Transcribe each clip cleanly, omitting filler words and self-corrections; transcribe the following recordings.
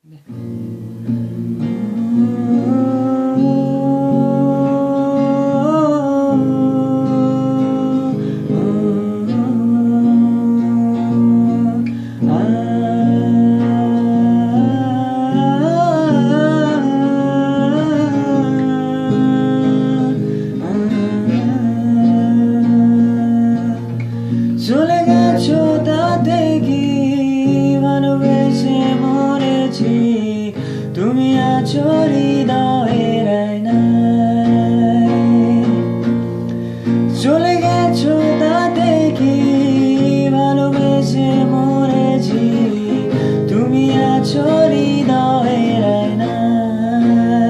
চলে গেছো তাতে কি ভালোবেসে মরেছি, তুমি আছো হৃদয়ের আয়নায়। চলে গেছো তাতে কি ভালোবেসে মরেছি, তুমি আছো হৃদয়ের আয়নায়।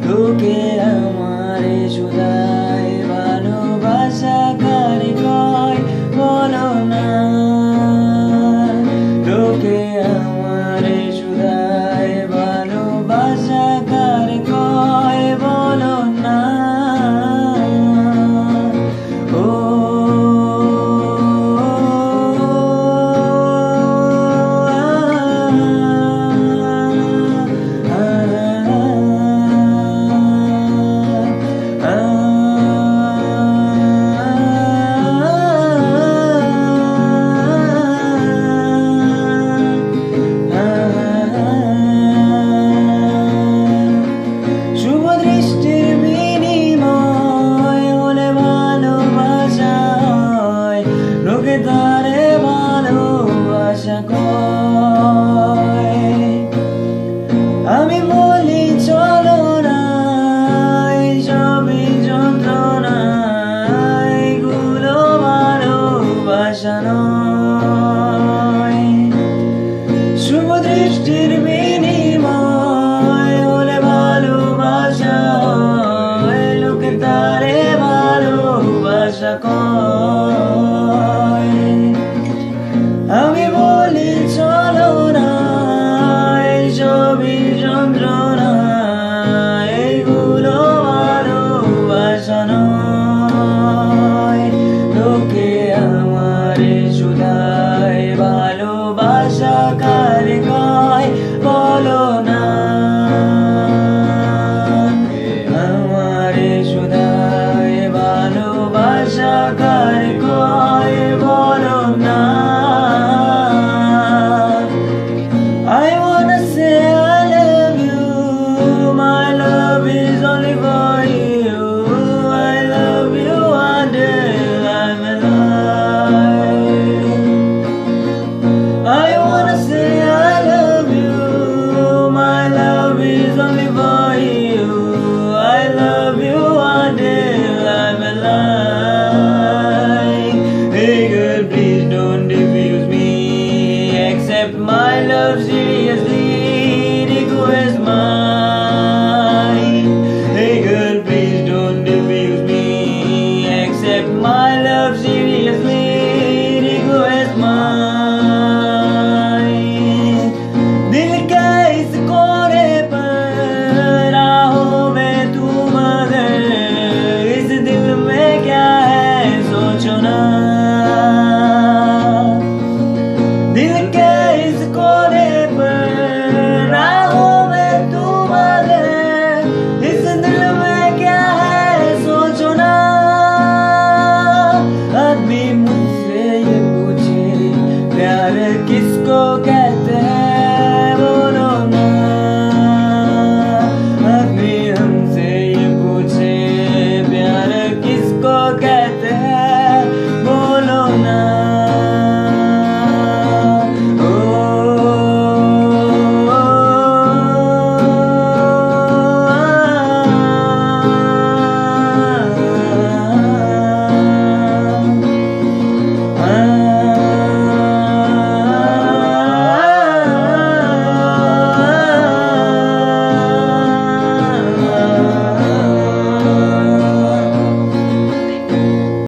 লোকে আমারে শুধায় ভালোবাসা কারে কয় বলো না, লোকে আমারে শুধায় ভালোবাসা কারে কয় বলো না। ও তারে ভালোবাসা কয়। আমি বলি চলো না সবই যন্ত্রণা, এগুলো ভালোবাসা নয়। শুভ দৃষ্টির বিনিময় হলে ভালোবাসা হয়, লোকে তারে ভালোবাসা কয়। আমি বলি চলো না সবই যন্ত্রণা, এইগুলো ভালোবাসা নয়। লোকে আমারে শুধায় ভালোবাসা কারে কয় বলো না, আমারে শুধায় ভালোবাসা কারে কয় বলো না। I wanna say I love you, my love is only for you. I love you until I'm alive. I wanna say I love you, my love is only for you. I love you until I'm alive. Hey girl, please don't refuse me, accept my love seriously.